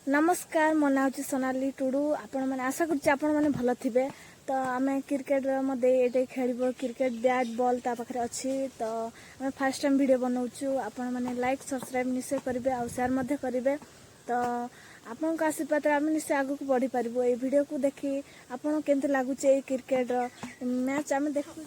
नमस्कार मो ना हूँ सोनाली टुडू आपण मैंने आशा कर भल थे। तो आम क्रिकेट मध्य ये खेल क्रिकेट बैट बॉल ता पाखे अच्छी। तो आम फास्ट टाइम वीडियो बनाऊँ आपण मैंने लाइक सब्सक्राइब निश्चय करेंगे और शेयर करेंगे। तो आपण को आशीर्वाद आम निश्चय आगू को बढ़ी पारू। ये वीडियो को देखी आपन केमती लगुच क्रिकेट मैच आम देखू।